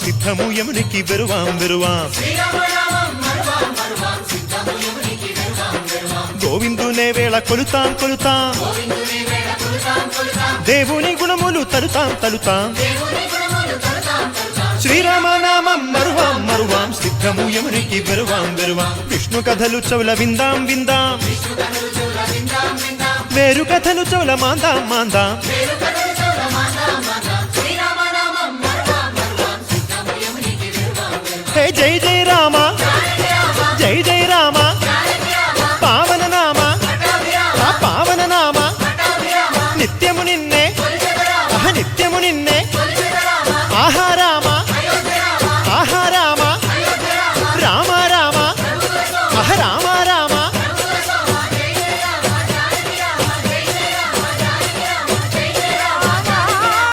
సిద్ధము యమునికి వెరువాం వెరువాం గోవిందునే వేళ కొలుతాం కొలుతాం దేవుని గుణములు తలుతాం తలుతాం శ్రీరామనామం మరువాం మరువాం సిద్ధము యమునికి వెరువాం వెరువాం విష్ణు కథలు చెవుల విందాం విందాం వేరు కథలు చెవుల మాందాం మాందాం హే జై జై రామ జై జై రామ పావన నామ పావన నామ నిత్యము నిన్నే నిత్యము నిన్నే ఆహారా